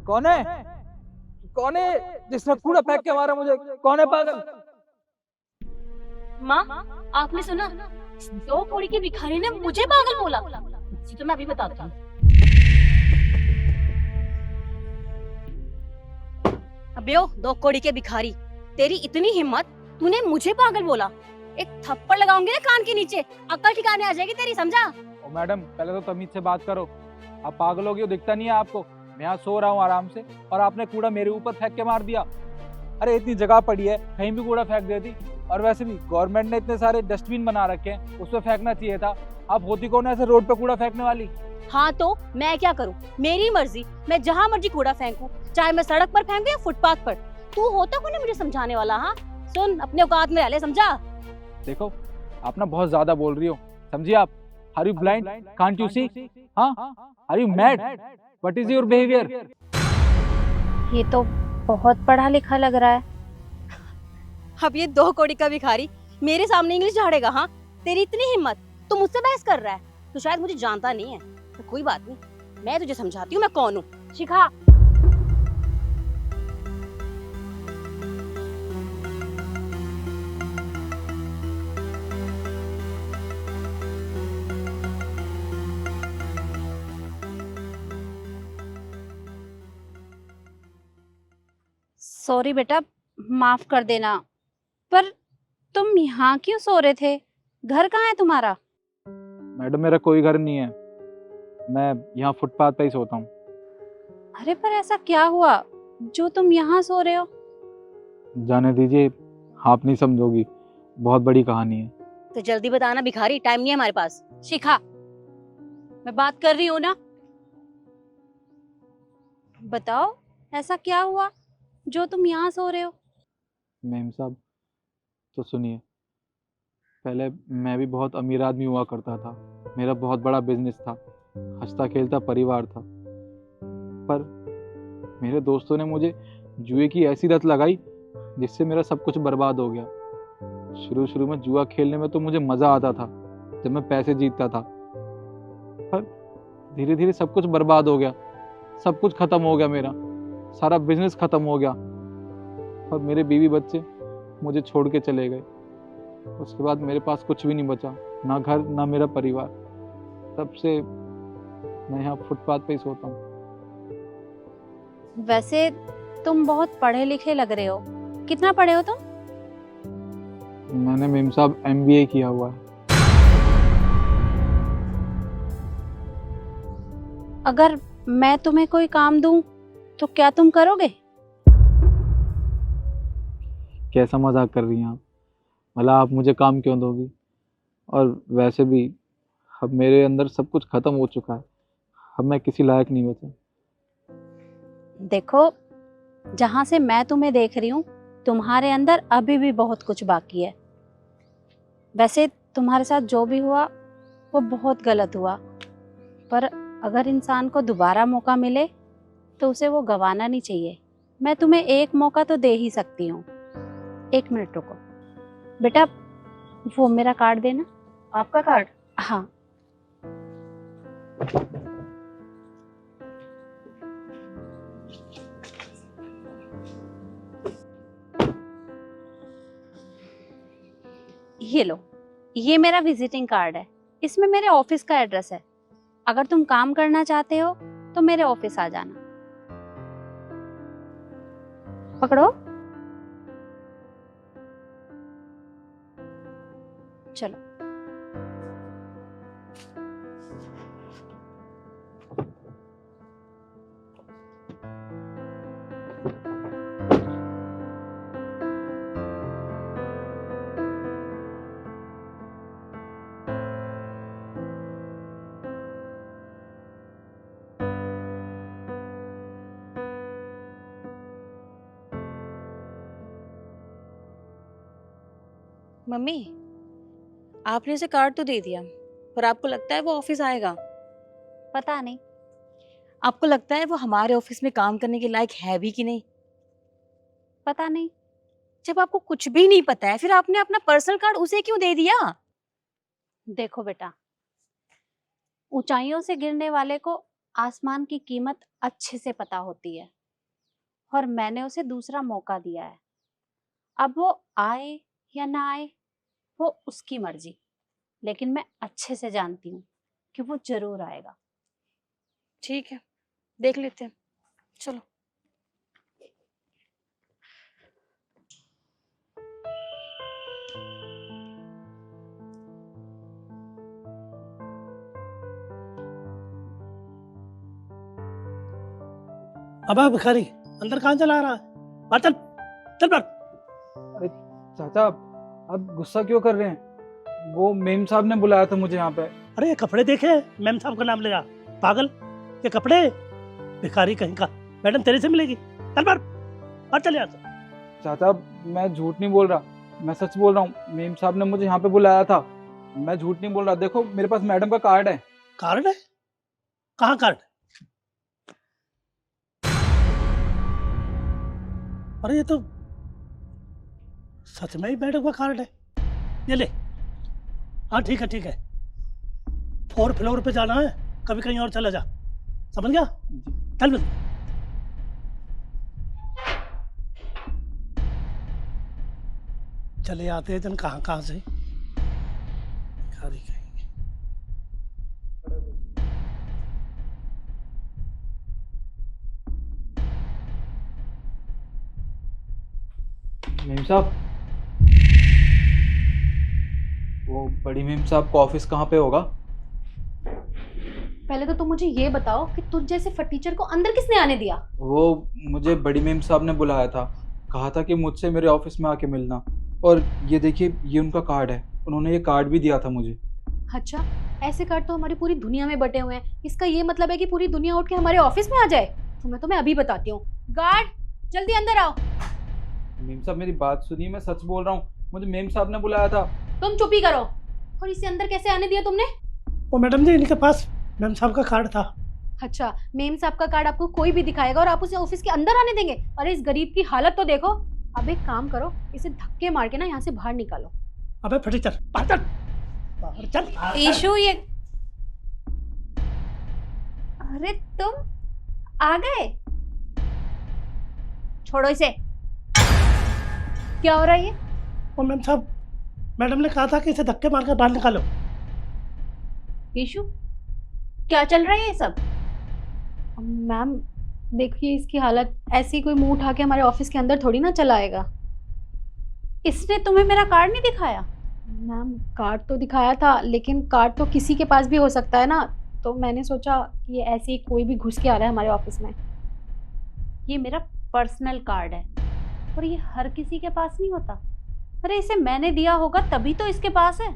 कौन है? कौन है जिसने कूड़ा फेंक के मारा मुझे? कौन है पागल? माँ, आपने सुना? इस 2 कौड़ी के भिखारी ने मुझे पागल बोला। इसे तो मैं अभी बताती हूँ। अबे ओ 2 कौड़ी के भिखारी, तेरी इतनी हिम्मत, तूने मुझे पागल बोला। एक थप्पड़ लगाऊंगी ना कान के नीचे, अक्ल ठिकाने आ जाएगी तेरी, समझा? ओ मैडम, पहले तो तमीज से बात करो। आप पागल हो गए हो, दिखता नहीं है आपको? मैं यहाँ सो रहा हूँ आराम से और आपने कूड़ा मेरे ऊपर फेंक के मार दिया। अरे इतनी जगह पड़ी है, कहीं भी कूड़ा फेंक देती। और वैसे भी गवर्नमेंट ने इतने सारे डस्टबिन बना रखे हैं, उसमें फेंकना चाहिए था। आप होती कौन है ऐसे रोड पे कूड़ा फेंकने वाली? हाँ तो मैं क्या करूँ? मेरी मर्जी, मैं जहाँ मर्जी कूड़ा फेंकूं, चाहे मैं सड़क पर फेंकूं या फुटपाथ पर। तू होता कौन है मुझे समझाने वाला? हाँ सुन, अपने औकात में रह ले, समझा? देखो, आप ना बहुत ज्यादा बोल रही हो, समझिए आप। Are you blind? Can't you see? हाँ, are you mad? What is your behaviour? ये तो बहुत पढ़ा लिखा लग रहा है। अब ये 2 कौड़ी का भिखारी मेरे सामने इंग्लिश झाड़ेगा? हाँ, तेरी इतनी हिम्मत, तू मुझसे बहस कर रहा है? तो शायद मुझे जानता नहीं है, तो कोई बात नहीं, मैं तुझे समझाती हूँ मैं कौन हूँ। शिखा, सॉरी बेटा, माफ कर देना। पर तुम यहाँ क्यों सो रहे थे? घर कहाँ है तुम्हारा? मैडम, मेरा कोई घर नहीं है, मैं यहाँ फुटपाथ पे ही सोता हूँ। अरे पर ऐसा क्या हुआ जो तुम यहाँ सो रहे हो? जाने दीजिए, आप नहीं समझोगी, बहुत बड़ी कहानी है। तो जल्दी बताना भिखारी, टाइम नहीं है हमारे पास। शिखा, मैं बात कर रही हूँ ना। बताओ, ऐसा क्या हुआ जो तुम यहाँ सो रहे हो? मेम साहब, तो सुनिए। पहले मैं भी बहुत अमीर आदमी हुआ करता था, मेरा बहुत बड़ा बिजनेस था, हंसता खेलता परिवार था। पर मेरे दोस्तों ने मुझे जुए की ऐसी लत लगाई जिससे मेरा सब कुछ बर्बाद हो गया। शुरू शुरू में जुआ खेलने में तो मुझे मज़ा आता था जब मैं पैसे जीतता था, पर धीरे धीरे सब कुछ बर्बाद हो गया, सब कुछ खत्म हो गया, मेरा सारा बिजनेस खत्म हो गया। और मेरे बीवी बच्चे मुझे छोड़ के चले गए। उसके बाद मेरे पास कुछ भी नहीं बचा, ना घर ना मेरा परिवार। तब से मैं यहाँ फुटपाथ पे ही सोता हूँ। वैसे तुम बहुत पढ़े लिखे लग रहे हो। कितना पढ़े हो तुम? मैंने मेम साहब MBA किया हुआ है। अगर मैं तुम्हें कोई काम दूं तो क्या तुम करोगे? कैसा मजाक कर रही हैं आप? भला आप मुझे काम क्यों दोगी? और वैसे भी अब मेरे अंदर सब कुछ खत्म हो चुका है, अब मैं किसी लायक नहीं बचा। देखो, जहां से मैं तुम्हें देख रही हूँ, तुम्हारे अंदर अभी भी बहुत कुछ बाकी है। वैसे तुम्हारे साथ जो भी हुआ वो बहुत गलत हुआ, पर अगर इंसान को दोबारा मौका मिले तो उसे वो गंवाना नहीं चाहिए। मैं तुम्हें एक मौका तो दे ही सकती हूँ। 1 मिनट रुको बेटा, वो मेरा कार्ड देना। आपका कार्ड? हाँ, ये लो, ये मेरा विजिटिंग कार्ड है। इसमें मेरे ऑफिस का एड्रेस है। अगर तुम काम करना चाहते हो तो मेरे ऑफिस आ जाना। पकड़ो, चलो। मम्मी, आपने उसे कार्ड तो दे दिया, पर आपको लगता है वो ऑफिस आएगा? पता नहीं। आपको लगता है वो हमारे ऑफिस में काम करने के लायक है भी कि नहीं? पता नहीं। जब आपको कुछ भी नहीं पता है, फिर आपने अपना पर्सनल कार्ड उसे क्यों दे दिया? देखो बेटा, ऊंचाइयों से गिरने वाले को आसमान की कीमत अच्छे से पता होती है। और मैंने उसे दूसरा मौका दिया है। अब वो आए या ना आए वो उसकी मर्जी, लेकिन मैं अच्छे से जानती हूँ कि वो जरूर आएगा। ठीक है, देख लेते हैं, चलो। अबे भिखारी, अंदर कहाँ चला रहा है? बाहर चल, चल बाहर। अरे चाचा, आप गुस्सा क्यों कर रहे हैं? वो मेम साहब ने बुलाया था मुझे यहाँ पे। अरे ये कपड़े देखे, मैम साहब का नाम ले रहा, पागल। ये कपड़े, भिखारी कहीं का, मैडम तेरे से मिलेगी। चल बाहर, बाहर चल यहाँ से। चाचा, मैं झूठ नहीं बोल रहा, मैं सच बोल रहा हूँ। मेम साहब ने मुझे यहाँ पे बुलाया था, मैं झूठ नहीं बोल रहा। देखो मेरे पास मैडम का कार्ड है। कार्ड है? कहाँ कार्ड? अरे ये तो सच में ही मैडम का कार्ड है। ये ले। हाँ ठीक है ठीक है, 4th फ्लोर पे जाना है, कभी कहीं और चला जा, समझ गया? चल बस। चले आते हैं जन कहाँ कहाँ से। भिखारी कहेंगे। मेम साहब, वो बड़ी मेम साहब का ऑफिस कहाँ पे होगा? पहले तो तुम मुझे ये बताओ कि तुझ जैसे फटीचर को अंदर किसने आने दिया? वो मुझे बड़ी मेम साहब ने बुलाया था, कहा था कि मुझसे मेरे ऑफिस में आके मिलना। और ये देखिए, ये उनका कार्ड है, उन्होंने ये कार्ड भी दिया था मुझे। अच्छा, ऐसे कार्ड तो हमारी पूरी दुनिया में बटे हुए हैं। इसका ये मतलब है कि पूरी दुनिया उठ के हमारे ऑफिस में आ जाए? तुम्हें अभी बताती हूँ। गार्ड, जल्दी अंदर आओ। मेम साहब मेरी बात सुनिए, मैं सच बोल रहा हूँ, मुझे मेम साहब ने बुलाया था। तुम चुप ही करो। और इसे अंदर कैसे आने दिया तुमने? वो मैडम जी, इनके पास मैम साहब का कार्ड था। अच्छा, मेम साहब का कार्ड आपको कोई भी दिखाएगा और आप उसे ऑफिस के अंदर आने देंगे? अरे इस गरीब की हालत तो देखो। अब एक काम करो, इसे धक्के मार के ना यहाँ से बाहर निकालो। अबे फटीचर, बाहर चल, बाहर चल। ईशु, ये अरे तुम आ गए? छोड़ो इसे। क्या हो रहा है ये? वो मैम साहब, मैडम ने कहा था कि इसे धक्के मारकर बाहर निकालो। ईशु, क्या चल रहा है ये सब? मैम देखिए इसकी हालत, ऐसी कोई मुंह उठा के हमारे ऑफिस के अंदर थोड़ी ना चला आएगा। इसने तुम्हें मेरा कार्ड नहीं दिखाया? मैम कार्ड तो दिखाया था, लेकिन कार्ड तो किसी के पास भी हो सकता है ना, तो मैंने सोचा कि ये ऐसे ही कोई भी घुस के आ रहा है हमारे ऑफिस में। ये मेरा पर्सनल कार्ड है और ये हर किसी के पास नहीं होता। अरे इसे मैंने दिया होगा तभी तो इसके पास है।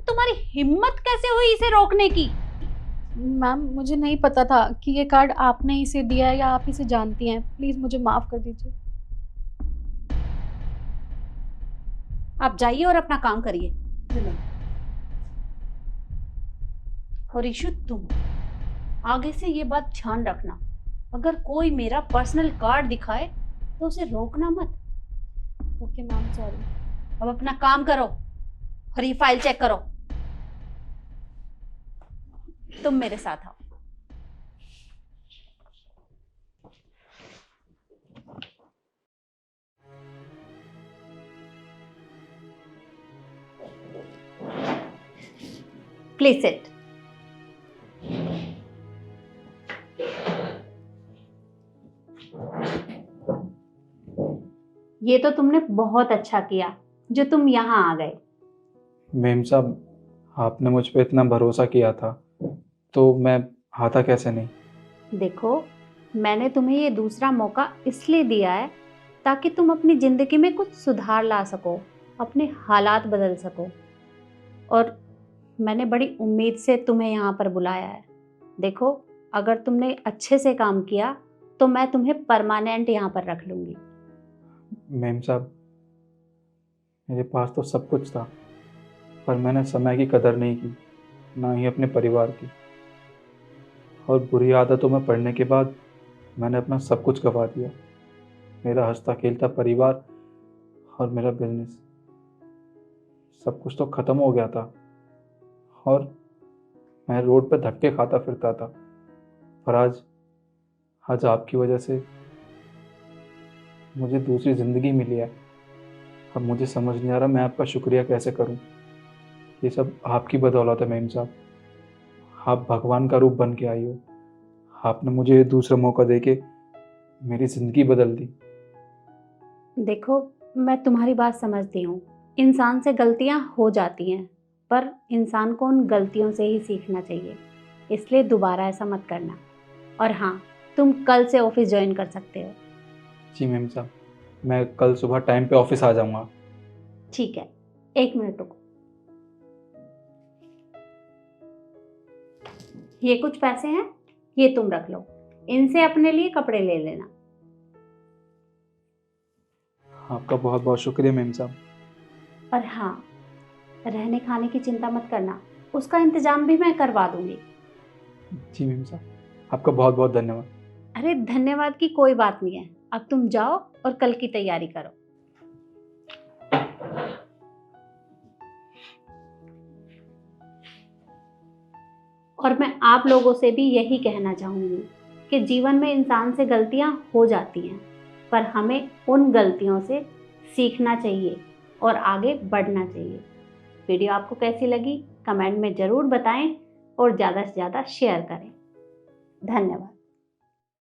तुम्हारी हिम्मत कैसे हुई इसे रोकने की? मैम मुझे नहीं पता था कि ये कार्ड आपने इसे दिया है या आप इसे जानती हैं। प्लीज मुझे माफ कर दीजिए। आप जाइए और अपना काम करिए। और ईशु, तुम आगे से ये बात ध्यान रखना, अगर कोई मेरा पर्सनल कार्ड दिखाए तो उसे रोकना मत। Okay ma'am, sorry. अब अपना काम करो और ये फाइल चेक करो। तुम मेरे साथ आओ। Please sit. ये तो तुमने बहुत अच्छा किया जो तुम यहाँ आ गए। मेम साहब, आपने मुझ पे इतना भरोसा किया था, तो मैं आता कैसे नहीं। देखो, मैंने तुम्हें ये दूसरा मौका इसलिए दिया है ताकि तुम अपनी जिंदगी में कुछ सुधार ला सको, अपने हालात बदल सको। और मैंने बड़ी उम्मीद से तुम्हें यहाँ पर बुलाया है। देखो, अगर तुमने अच्छे से काम किया तो मैं तुम्हें परमानेंट यहाँ पर रख लूँगी। मेम साहब, मेरे पास तो सब कुछ था, पर मैंने समय की कदर नहीं की, ना ही अपने परिवार की। और बुरी आदतों में पड़ने के बाद मैंने अपना सब कुछ गंवा दिया। मेरा हंसता खेलता परिवार और मेरा बिजनेस, सब कुछ तो ख़त्म हो गया था। और मैं रोड पे धक्के खाता फिरता था, पर आज आज आपकी वजह से मुझे दूसरी ज़िंदगी मिली है। अब मुझे समझ नहीं आ रहा मैं आपका शुक्रिया कैसे करूं। ये सब आपकी बदौलत है मेम साहब। आप भगवान का रूप बन के आई हो। आपने मुझे ये दूसरा मौका देके मेरी ज़िंदगी बदल दी। देखो, मैं तुम्हारी बात समझती हूँ। इंसान से गलतियाँ हो जाती हैं, पर इंसान को उन गलतियों से ही सीखना चाहिए। इसलिए दोबारा ऐसा मत करना। और हाँ, तुम कल से ऑफिस ज्वाइन कर सकते हो। जी मेम साहब, मैं कल सुबह टाइम पे ऑफिस आ जाऊंगा। ठीक है, 1 मिनट रुको। ये कुछ पैसे हैं, ये तुम रख लो। इनसे अपने लिए कपड़े ले लेना। आपका बहुत बहुत शुक्रिया मेम साहब। और हाँ, रहने खाने की चिंता मत करना, उसका इंतजाम भी मैं करवा दूंगी। जी मेम साहब, आपका बहुत बहुत धन्यवाद। अरे धन्यवाद की कोई बात नहीं है। अब तुम जाओ और कल की तैयारी करो। और मैं आप लोगों से भी यही कहना चाहूँगी कि जीवन में इंसान से गलतियाँ हो जाती हैं, पर हमें उन गलतियों से सीखना चाहिए और आगे बढ़ना चाहिए। वीडियो आपको कैसी लगी कमेंट में ज़रूर बताएं और ज़्यादा से ज़्यादा शेयर करें। धन्यवाद।